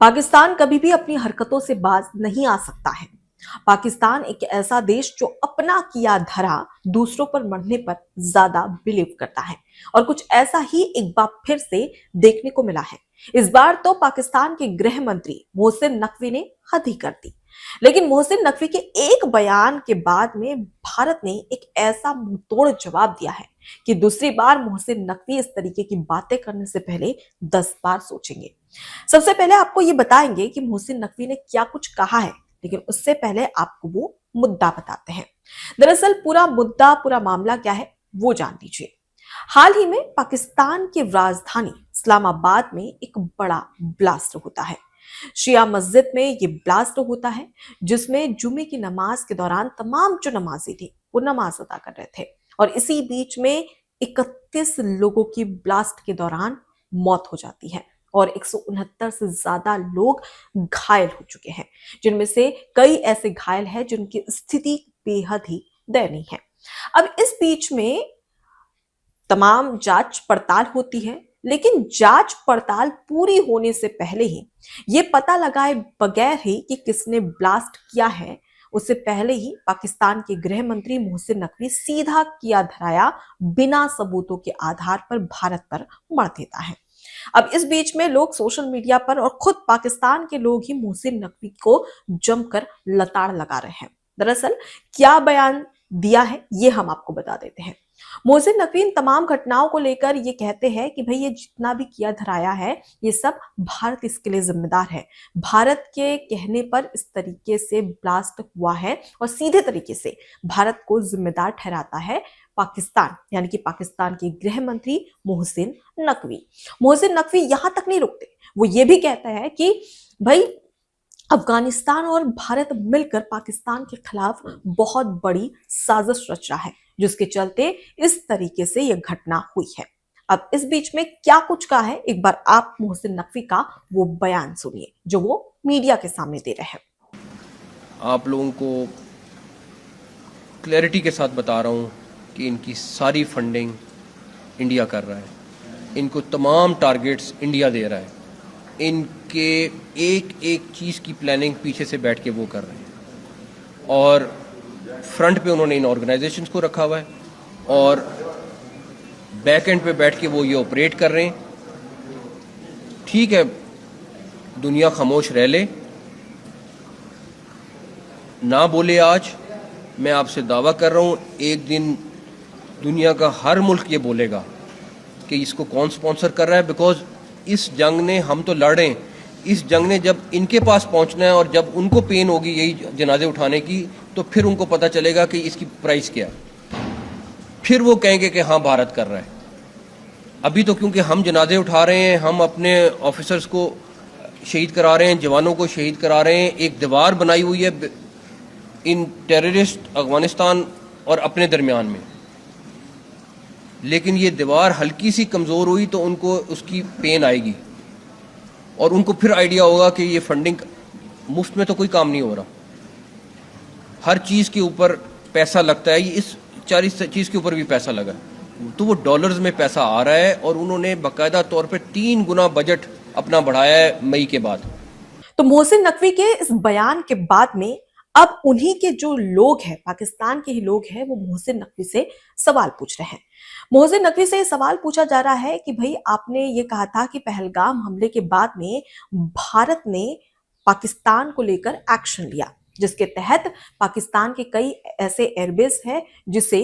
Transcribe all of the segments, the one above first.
पाकिस्तान कभी भी अपनी हरकतों से बाज नहीं आ सकता है। पाकिस्तान एक ऐसा देश जो अपना किया धरा दूसरों पर मरने पर ज्यादा बिलीव करता है और कुछ ऐसा ही एक बार फिर से देखने को मिला है। इस बार तो पाकिस्तान के गृह मंत्री मोहसिन नकवी ने हद ही कर दी। लेकिन मोहसिन नकवी के एक बयान के बाद में भारत ने एक ऐसा मुंहतोड़ जवाब दिया है कि दूसरी बार मोहसिन नकवी इस तरीके की बातें करने से पहले 10 बार सोचेंगे। सबसे पहले आपको ये बताएंगे कि मोहसिन नकवी ने क्या कुछ कहा है, लेकिन उससे पहले आपको वो मुद्दा बताते हैं। दरअसल पूरा मामला क्या है वो जान लीजिए। हाल ही में पाकिस्तान की राजधानी इस्लामाबाद में एक बड़ा ब्लास्ट होता है। शिया मस्जिद में ये ब्लास्ट होता है, जिसमें जुमे की नमाज के दौरान तमाम जो नमाजी थे वो नमाज अदा कर रहे थे और इसी बीच में 31 लोगों की ब्लास्ट के दौरान मौत हो जाती है और 169 से ज्यादा लोग घायल हो चुके हैं, जिनमें से कई ऐसे घायल हैं जिनकी स्थिति बेहद ही दयनीय है। अब इस बीच में तमाम जांच पड़ताल होती है, लेकिन जांच पड़ताल पूरी होने से पहले ही ये पता लगाए बगैर ही कि किसने ब्लास्ट किया है, उससे पहले ही पाकिस्तान के गृह मंत्री मोहसिन नकवी सीधा किया धराया बिना सबूतों के आधार पर भारत पर मर देता है। अब इस बीच में लोग सोशल मीडिया पर और खुद पाकिस्तान के लोग ही मोहसिन नकवी को जमकर लताड़ लगा रहे हैं। दरअसल क्या बयान दिया है ये हम आपको बता देते हैं। मोहसिन नकवी इन तमाम घटनाओं को लेकर ये कहते हैं कि भाई ये जितना भी किया धराया है ये सब भारत इसके लिए जिम्मेदार है। भारत के कहने पर इस तरीके से ब्लास्ट हुआ है और सीधे तरीके से भारत को जिम्मेदार ठहराता है पाकिस्तान, यानी कि पाकिस्तान के गृह मंत्री मोहसिन नकवी। मोहसिन नकवी यहां तक नहीं रुकते, वो ये भी कहता है कि भाई अफगानिस्तान और भारत मिलकर पाकिस्तान के खिलाफ बहुत बड़ी साजिश रच रहा है, जिसके चलते इस तरीके से यह घटना हुई है। अब इस बीच में क्या कुछ कहा है, एक बार आप मोहसिन नकवी का वो बयान सुनिए जो वो मीडिया के सामने दे रहे हैं। आप लोगों को क्लैरिटी के साथ बता रहा हूँ कि इनकी सारी फंडिंग इंडिया कर रहा है, इनको तमाम टारगेट्स इंडिया दे रहा है, इनके एक एक चीज़ की प्लानिंग पीछे से बैठ के वो कर रहे हैं और फ्रंट पे उन्होंने इन ऑर्गेनाइजेशंस को रखा हुआ है और बैक एंड पे बैठ के वो ये ऑपरेट कर रहे हैं। ठीक है, दुनिया खामोश रह ले, ना बोले आज, मैं आपसे दावा कर रहा हूँ एक दिन दुनिया का हर मुल्क ये बोलेगा कि इसको कौन स्पॉन्सर कर रहा है। बिकॉज इस जंग ने, हम तो लड़ रहे हैं, इस जंग ने जब इनके पास पहुंचना है और जब उनको पेन होगी यही जनाजे उठाने की, तो फिर उनको पता चलेगा कि इसकी प्राइस क्या है, फिर वो कहेंगे कि हाँ भारत कर रहा है। अभी तो क्योंकि हम जनाजे उठा रहे हैं, हम अपने ऑफिसर्स को शहीद करा रहे हैं, जवानों को शहीद करा रहे हैं, एक दीवार बनाई हुई है इन टेररिस्ट अफगानिस्तान और अपने दरमियान में, लेकिन ये दीवार हल्की सी कमज़ोर हुई तो उनको उसकी पेन आएगी और उनको फिर आइडिया होगा कि ये फंडिंग मुफ्त में तो कोई काम नहीं हो रहा, हर चीज़ के ऊपर पैसा लगता है, ये इस चीज़ के ऊपर भी पैसा लगा, तो वो डॉलर्स में पैसा आ रहा है और उन्होंने बाकायदा तौर पे 3 गुना बजट अपना बढ़ाया है मई के बाद। तो मोहसिन नकवी के इस बयान के बाद में अब उन्हीं के जो लोग हैं, पाकिस्तान के ही लोग हैं, वो मोहसिन नकवी से सवाल पूछ रहे हैं। मोहसिन नकवी से सवाल पूछा जा रहा है कि भाई आपने ये कहा था कि पहलगाम हमले के बाद में भारत ने पाकिस्तान को लेकर एक्शन लिया, जिसके तहत पाकिस्तान के कई ऐसे एयरबेस हैं जिसे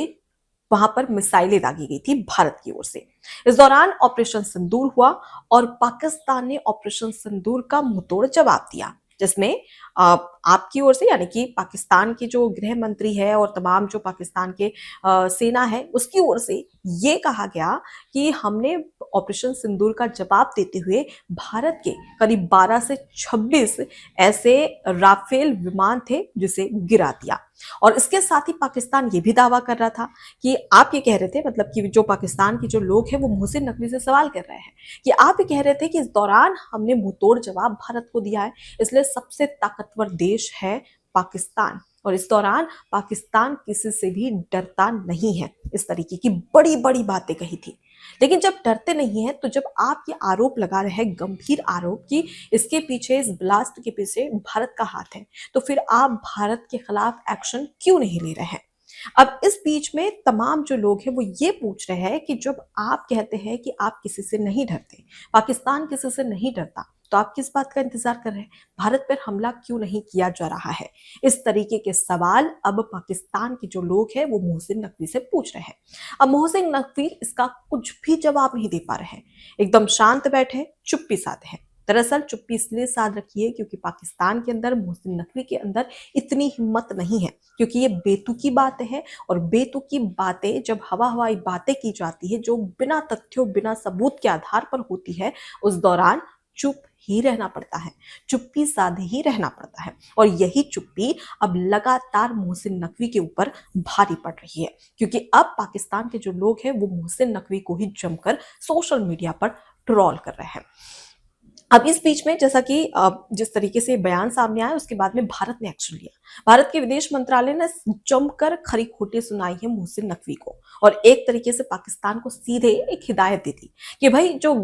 वहां पर मिसाइलें दागी गई थी भारत की ओर से। इस दौरान ऑपरेशन सिंदूर हुआ और पाकिस्तान ने ऑपरेशन सिंदूर का मुंहतोड़ जवाब दिया, जिसमें आपकी ओर से, यानी कि पाकिस्तान के जो गृह मंत्री है और तमाम जो पाकिस्तान के सेना है उसकी ओर से ये कहा गया कि हमने ऑपरेशन सिंदूर का जवाब देते हुए भारत के करीब 12 से 26 ऐसे राफेल विमान थे जिसे गिरा दिया। और इसके साथ ही पाकिस्तान ये भी दावा कर रहा था कि आप ये कह रहे थे, मतलब कि जो पाकिस्तान के जो लोग हैं वो मोहसिन नकवी से सवाल कर रहे हैं कि आप ये कह रहे थे कि इस दौरान हमने मुंहतोड़ जवाब भारत को दिया है, इसलिए सबसे ताकतवर देश है पाकिस्तान और इस दौरान पाकिस्तान किसी से भी डरता नहीं है। इस तरीके की बड़ी बड़ी बातें कही थी। लेकिन जब डरते नहीं हैं, तो जब आप ये आरोप लगा रहे हैं, गंभीर आरोप कि इसके पीछे, इस ब्लास्ट के पीछे भारत का हाथ है, तो फिर आप भारत के खिलाफ एक्शन क्यों नहीं ले रहे हैं? अब इस बीच में तमाम जो लोग हैं वो ये पूछ रहे हैं कि जब आप कहते हैं कि आप किसी से नहीं डरते, पाकिस्तान किसी से नहीं डरता, तो आप किस बात का इंतजार कर रहे हैं? भारत पर हमला क्यों नहीं किया जा रहा है? इस तरीके के सवाल अब पाकिस्तान के जो लोग हैं वो मोहसिन नकवी से पूछ रहे हैं। अब मोहसिन नकवी इसका कुछ भी जवाब नहीं दे पा रहे हैं, एकदम शांत बैठे, चुप्पी साधे हैं। दरअसल चुप्पी इसलिए साध रखी है क्योंकि पाकिस्तान के अंदर, मोहसिन नकवी के अंदर इतनी हिम्मत नहीं है, क्योंकि ये बेतुकी बातें हैं, और बेतुकी बातें जब हवा हवाई बातें की जाती है, जो बिना तथ्यों, बिना सबूत के आधार पर होती है, उस दौरान चुप ही रहना पड़ता है, चुप्पी साधे ही रहना पड़ता है। और यही चुप्पी अब लगातार मोहसिन नकवी के ऊपर भारी पड़ रही है, क्योंकि अब पाकिस्तान के जो लोग हैं वो मोहसिन नकवी को ही जमकर सोशल मीडिया पर ट्रोल कर रहे हैं। अब इस बीच में, जैसा कि जिस तरीके से बयान सामने आया, उसके बाद में भारत ने एक्शन लिया। भारत के विदेश मंत्रालय ने जमकर खरी खोटी सुनाई है मोहसिन नकवी को, और एक तरीके से पाकिस्तान को सीधे एक हिदायत दी थी कि भाई जो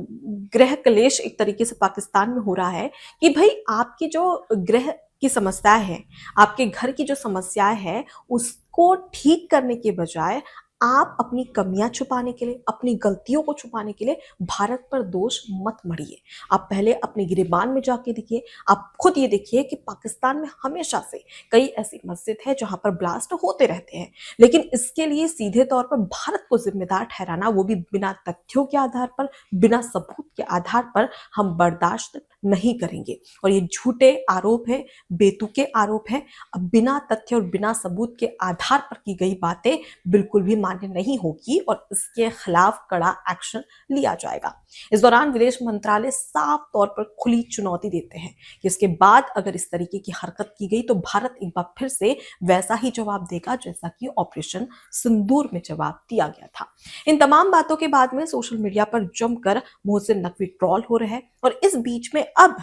गृह क्लेश एक तरीके से पाकिस्तान में हो रहा है, कि भाई आपकी जो गृह की समस्या है, आपके घर की जो समस्याएं है, उसको ठीक करने के बजाय आप अपनी कमियां छुपाने के लिए, अपनी गलतियों को छुपाने के लिए भारत पर दोष मत मढ़िए। आप पहले अपने गिरेबान में जाके देखिए, आप खुद ये देखिए कि पाकिस्तान में हमेशा से कई ऐसी मस्जिद है जहां पर ब्लास्ट होते रहते हैं, लेकिन इसके लिए सीधे तौर पर भारत को जिम्मेदार ठहराना, वो भी बिना तथ्यों के आधार पर, बिना सबूत के आधार पर, हम बर्दाश्त नहीं करेंगे। और ये झूठे आरोप है, बेतुके आरोप है, अब बिना तथ्य और बिना सबूत के आधार पर की गई बातें बिल्कुल भी मान्य नहीं होगी, और इसके खिलाफ कड़ा एक्शन लिया जाएगा। इस दौरान विदेश मंत्रालय साफ तौर पर खुली चुनौती देते हैं कि इसके बाद अगर इस तरीके की हरकत की गई तो भारत एक बार फिर से वैसा ही जवाब देगा जैसा कि ऑपरेशन सिंदूर में जवाब दिया गया था। इन तमाम बातों के बाद में सोशल मीडिया पर जमकर मोहसिन नकवी ट्रोल हो रहे हैं, और इस बीच में अब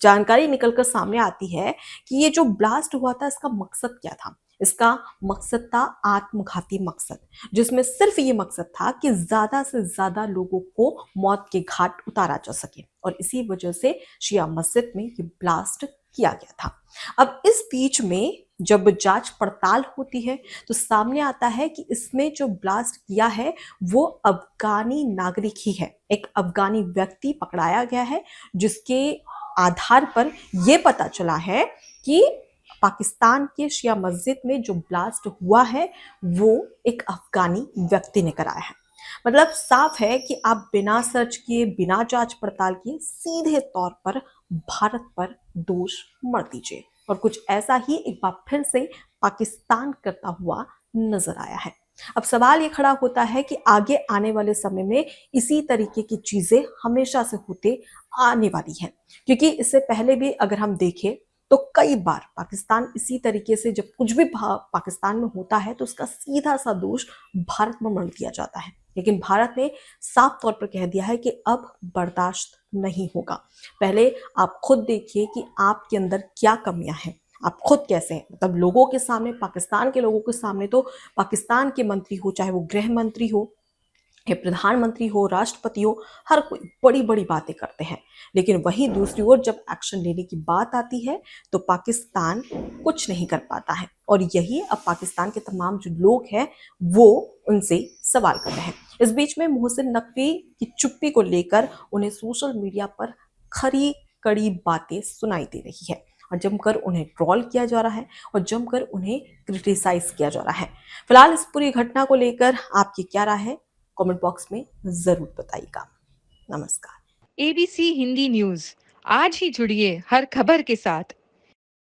जानकारी निकलकर सामने आती है कि ये जो ब्लास्ट हुआ था, इसका मकसद क्या था? इसका मकसद था आत्मघाती मकसद, जिसमें सिर्फ ये मकसद था कि ज्यादा से ज्यादा लोगों को मौत के घाट उतारा जा सके, और इसी वजह से शिया मस्जिद में ये ब्लास्ट किया गया था। अब इस बीच में जब जांच पड़ताल होती है तो सामने आता है कि इसमें जो ब्लास्ट किया है वो अफगानी नागरिक ही है। एक अफगानी व्यक्ति पकड़ाया गया है, जिसके आधार पर यह पता चला है कि पाकिस्तान के शिया मस्जिद में जो ब्लास्ट हुआ है वो एक अफगानी व्यक्ति ने कराया है। मतलब साफ है कि आप बिना सर्च किए, बिना जांच पड़ताल किए सीधे तौर पर भारत पर दोष मढ़ दीजिए, और कुछ ऐसा ही एक बार फिर से पाकिस्तान करता हुआ नजर आया है। अब सवाल ये खड़ा होता है कि आगे आने वाले समय में इसी तरीके की चीजें हमेशा से होते आने वाली हैं, क्योंकि इससे पहले भी अगर हम देखें तो कई बार पाकिस्तान इसी तरीके से, जब कुछ भी पाकिस्तान में होता है तो उसका सीधा सा दोष भारत में मढ़ दिया जाता है। लेकिन भारत ने साफ तौर पर कह दिया है कि अब बर्दाश्त नहीं होगा। पहले आप खुद देखिए कि आपके अंदर क्या कमियां हैं, आप खुद कैसे हैं। मतलब लोगों के सामने, पाकिस्तान के लोगों के सामने तो पाकिस्तान के मंत्री हो, चाहे वो गृह मंत्री हो या प्रधानमंत्री हो, राष्ट्रपति हो, हर कोई बड़ी बड़ी बातें करते हैं, लेकिन वहीं दूसरी ओर जब एक्शन लेने की बात आती है तो पाकिस्तान कुछ नहीं कर पाता है। और यही अब पाकिस्तान के तमाम जो लोग हैं वो उनसे सवाल कर रहे हैं। इस बीच में मोहसिन नकवी की चुप्पी को लेकर उन्हें सोशल मीडिया पर खरी कड़ी बातें सुनाई दे रही है, और जमकर उन्हें ट्रोल किया जा रहा है, और जमकर उन्हें क्रिटिसाइज किया जा रहा है। फिलहाल इस पूरी घटना को लेकर आपकी क्या राय है, कमेंट बॉक्स में जरूर बताइएगा। नमस्कार। एबीसी हिंदी न्यूज, आज ही जुड़िए हर खबर के साथ।